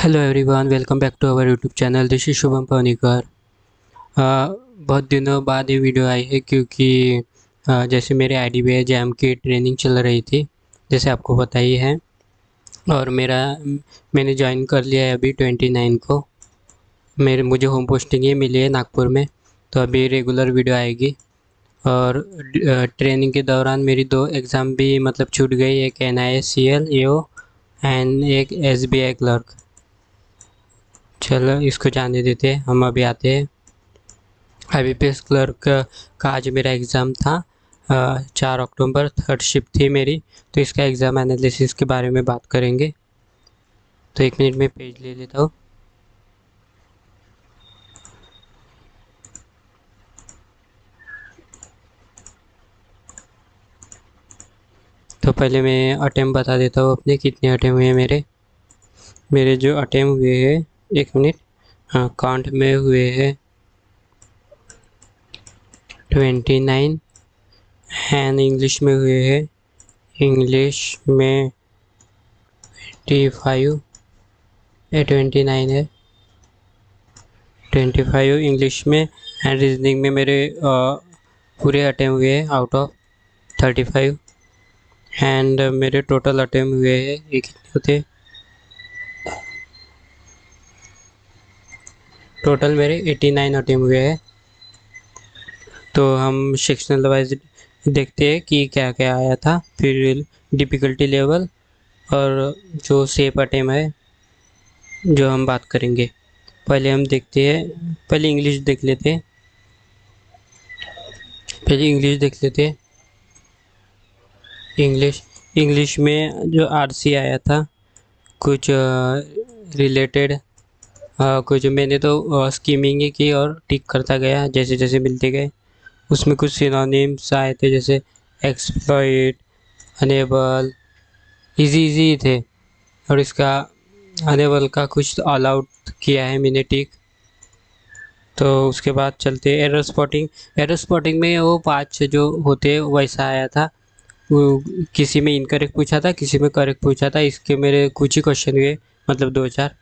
Hello everyone, welcome back to our YouTube channel. This is Shubham Pavanikar. बहुत दिनों बाद ये वीडियो आई है क्योंकि जैसे मेरे आईडीबीआई जैम की ट्रेनिंग चल रही थी, जैसे आपको पता ही है। और मैंने ज्वाइन कर लिया है अभी 29 को। मुझे होम पोस्टिंग ही मिली है नागपुर में, तो अभी रेगुलर वीडियो आएगी। और ट्रेनिंग के दौरान मेरी दो एग्ज़ाम भी मतलब छूट गई, एक NISCL AO एंड एक SBI क्लर्क। चलो इसको जाने देते हैं, हम अभी आते हैं। IBPS क्लर्क का आज मेरा एग्ज़ाम था। 4 अक्टूबर थर्ड शिफ्ट थी मेरी, तो इसका एग्ज़ाम एनालिसिस के बारे में बात करेंगे। तो 1 मिनट में पेज ले लेता हूँ। तो पहले मैं अटेम्प्ट बता देता हूँ अपने, कितने अटेम्प्ट हुए मेरे। मेरे जो अटेम्प्ट हुए हैं, 1 मिनट, हाँ, काउंट में हुए हैं 29 एंड इंग्लिश में हुए हैं, इंग्लिश में 25 29 है, 25 इंग्लिश में। एंड रीजनिंग में मेरे पूरे अटेम्प्ट हुए हैं आउट ऑफ 35। एंड मेरे टोटल अटेम्प्ट हुए हैं, ये कितने होते, टोटल मेरे 89 अटेम्प्ट हुए हैं। तो हम सेक्शनल वाइज देखते हैं कि क्या क्या आया था, फिर डिफ़िकल्टी लेवल और जो सेफ अटेम्प्ट है जो हम बात करेंगे। पहले हम देखते हैं, पहले इंग्लिश देख लेते हैं। पहले इंग्लिश देख लेते हैं। इंग्लिश में जो RC आया था, कुछ रिलेटेड, कुछ मैंने तो स्कीमिंग ही की और टिक करता गया जैसे जैसे मिलते गए। उसमें कुछ सिनोनिम्स आए थे, जैसे एक्सप्लॉइट, अनेबल, इजी इजी थे। और इसका अनेबल का कुछ ऑल आउट किया है मैंने टिक। तो उसके बाद चलते एरर स्पॉटिंग। एरर स्पॉटिंग में वो 5 जो होते वैसा आया था। वो किसी में इनकरेक्ट पूछा था, किसी में करेक्ट पूछा था। इसके मेरे कुछ ही क्वेश्चन हुए, मतलब 2-4।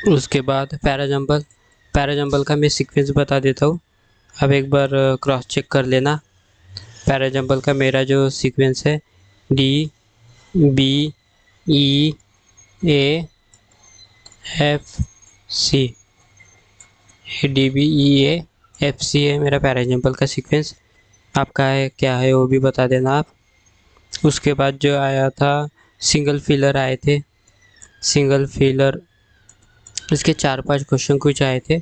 उसके बाद पैराजम्बल। पैराजम्बल का मैं सीक्वेंस बता देता हूँ, अब एक बार क्रॉस चेक कर लेना। पैराजम्बल का मेरा जो सीक्वेंस है, DBEAFC, DBEAFC है मेरा पैराजम्बल का सीक्वेंस। आपका है क्या है वो भी बता देना आप। उसके बाद जो आया था, सिंगल फिलर आए थे। सिंगल फिलर, इसके 4-5 क्वेश्चन कुछ आए थे।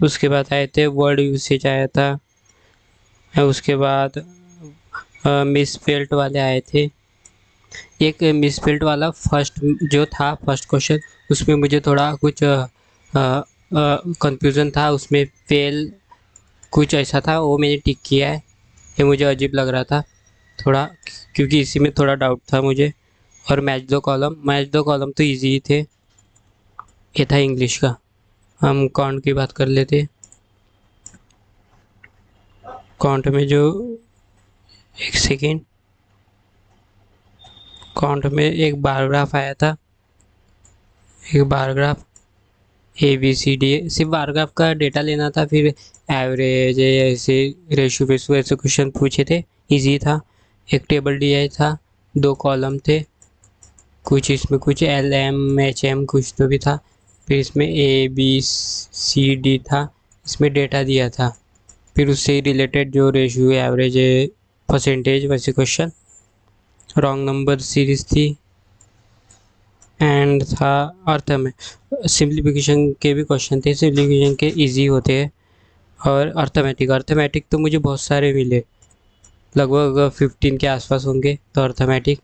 उसके बाद आए थे वर्ड यूसेज आया था। उसके बाद मिसस्पेल्ट वाले आए थे। एक मिसस्पेल्ट वाला फर्स्ट जो था, फर्स्ट क्वेश्चन, उसमें मुझे थोड़ा कुछ कंफ्यूजन था। उसमें फेल कुछ ऐसा था, वो मैंने टिक किया है। ये मुझे अजीब लग रहा था थोड़ा, क्योंकि इसी में थोड़ा डाउट था मुझे। और मैच दो कॉलम तो इजी ही थे। ये था इंग्लिश का। हम काउंट की बात कर लेते। काउंट में जो, एक सेकेंड, काउंट में एक बार ग्राफ आया था। एक बार ग्राफ ABCD, सिर्फ बार ग्राफ का डेटा लेना था, फिर एवरेज ऐसे रेशो वेशो ऐसे क्वेश्चन पूछे थे, इजी था। एक टेबल दिया था, 2 कॉलम थे, कुछ इसमें कुछ LM HM कुछ तो भी था। फिर इसमें ABCD था, इसमें डेटा दिया था। फिर उससे रिलेटेड जो रेशियो एवरेज परसेंटेज वैसे क्वेश्चन। रॉन्ग नंबर सीरीज थी। एंड था अर्थ में, सिंप्लीफिकेशन के भी क्वेश्चन थे, सिंप्लीफिकेशन के इजी होते हैं। और अर्थमेटिक तो मुझे बहुत सारे मिले, लगभग 15 के आसपास होंगे। तो अर्थमेटिक,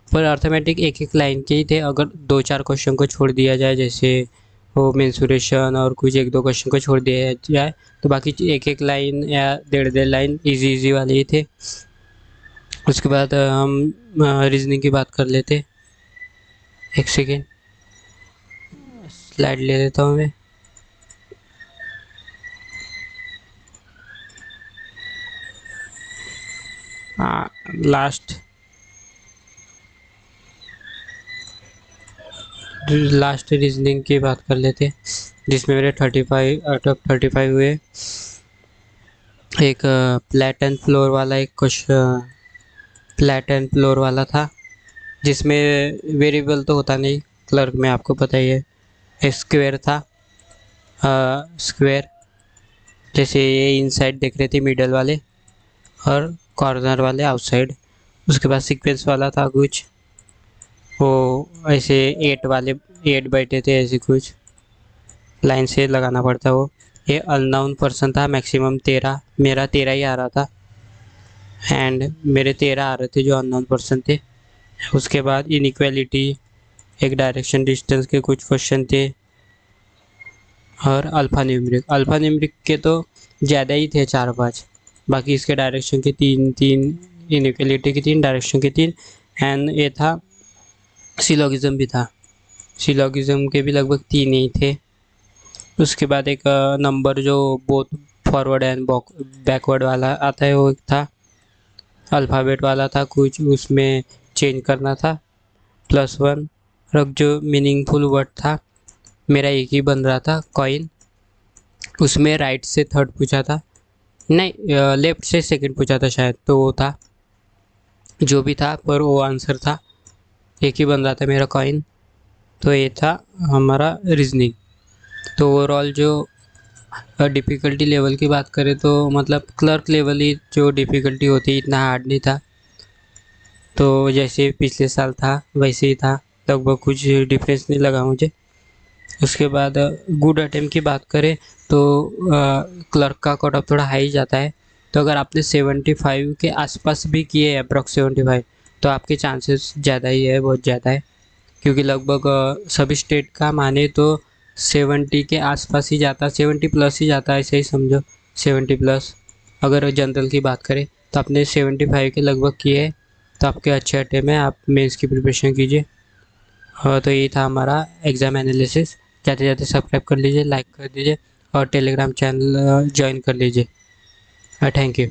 पर अर्थमेटिक एक एक लाइन के ही थे। अगर 2-4 क्वेश्चन को छोड़ दिया जाए, जैसे वो मेंसुरेशन और कुछ 1-2 क्वेश्चन को छोड़ दिया जाए, तो बाकी एक एक लाइन या 1.5 लाइन इजी वाले ही थे। उसके बाद हम रीजनिंग की बात कर लेते। एक सेकेंड, स्लाइड ले लेता हूँ मैं। लास्ट लास्ट रीजनिंग की बात कर लेते, जिसमें मेरे 35 आउट ऑफ 35 हुए। एक फ्लैट एंड फ्लोर वाला एक क्वेश्चन, फ्लैट एंड फ्लोर वाला था, जिसमें वेरिएबल तो होता नहीं, क्लर्क में आपको पता ही है। एक स्क्वायर था, स्क्वायर जैसे ये इनसाइड देख रहे थे मिडल वाले, और कॉर्नर वाले आउटसाइड। उसके बाद सीक्वेंस वाला था कुछ, वो ऐसे 8 वाले 8 बैठे थे, ऐसे कुछ लाइन से लगाना पड़ता वो। ये अननोन पर्सन था, मैक्सिमम 13, मेरा 13 ही आ रहा था, एंड मेरे 13 आ रहे थे जो अननोन पर्सन थे। उसके बाद इनइक्वालिटी, एक डायरेक्शन डिस्टेंस के कुछ क्वेश्चन थे, और अल्फ़ा न्यूमरिक के तो ज़्यादा ही थे, 4-5। बाकी इसके डायरेक्शन के 3-3, इनइक्वालिटी की 3, डायरेक्शन के 3, एंड ये था सिलोगिज्म भी था, सिलोगिज्म के भी लगभग 3 ही थे। उसके बाद एक नंबर जो बोथ फॉरवर्ड एंड बैकवर्ड वाला आता है, वो एक था, अल्फ़ाबेट वाला था कुछ, उसमें चेंज करना था, +1। और जो मीनिंगफुल वर्ड था, मेरा एक ही बन रहा था, कॉइन। उसमें राइट से थर्ड पूछा था, नहीं लेफ्ट से सेकंड पूछा था शायद, तो वो था, जो भी था, पर वो आंसर था, एक ही बन रहा था मेरा कॉइन। तो ये था हमारा रीजनिंग। तो ओवरऑल जो डिफ़िकल्टी लेवल की बात करें तो मतलब क्लर्क लेवल ही जो डिफ़िकल्टी होती है, इतना हार्ड नहीं था। तो जैसे पिछले साल था वैसे ही था, लगभग कुछ डिफरेंस नहीं लगा मुझे। उसके बाद गुड अटेम्प्ट की बात करें तो क्लर्क का कट ऑफ थोड़ा हाई जाता है। तो अगर आपने 75 के आसपास भी किए, अप्रॉक्स 75, तो आपके चांसेस ज़्यादा ही है, बहुत ज़्यादा है, क्योंकि लगभग सभी स्टेट का माने तो 70 के आसपास ही जाता, 70 प्लस ही जाता है, ऐसे ही समझो 70 प्लस। अगर जनरल की बात करें तो आपने 75 के लगभग किए हैं, तो आपके अच्छे अटेम्प्ट में आप मेंस की प्रिपरेशन कीजिए। तो ये था हमारा एग्ज़ाम एनालिसिस। जाते जाते सब्सक्राइब कर लीजिए, लाइक कर दीजिए, और टेलीग्राम चैनल ज्वाइन कर लीजिए। Thank you.